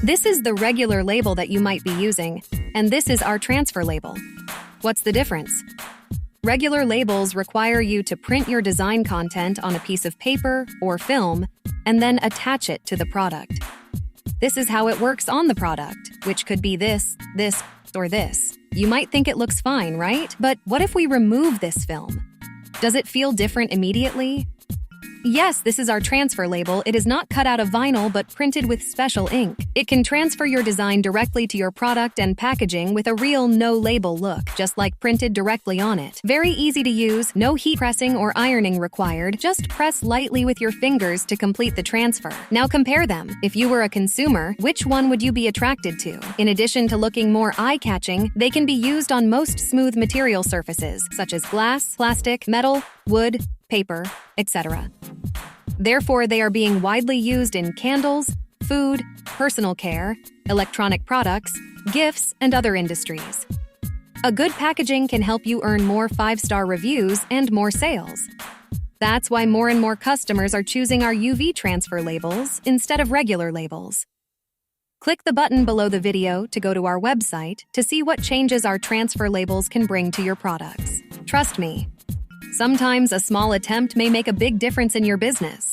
This is the regular label that you might be using, and this is our transfer label. What's the difference? Regular labels require you to print your design content on a piece of paper or film and then attach it to the product. This is how it works on the product, which could be this, or this. You might think it looks fine, right? But what if we remove this film? Does it feel different immediately? Yes, this is our transfer label. It is not cut out of vinyl but printed with special ink. It can transfer your design directly to your product and packaging with a real no-label look, just like printed directly on it. Very easy to use, no heat pressing or ironing required. Just press lightly with your fingers to complete the transfer. Now compare them. If you were a consumer, which one would you be attracted to? In addition to looking more eye-catching, they can be used on most smooth material surfaces, such as glass, plastic, metal, wood, paper, etc. Therefore, they are being widely used in candles, food, personal care, electronic products, gifts, and other industries. A good packaging can help you earn more 5-star reviews and more sales. That's why more and more customers are choosing our UV transfer labels instead of regular labels. Click the button below the video to go to our website to see what changes our transfer labels can bring to your products. Trust me, sometimes a small attempt may make a big difference in your business.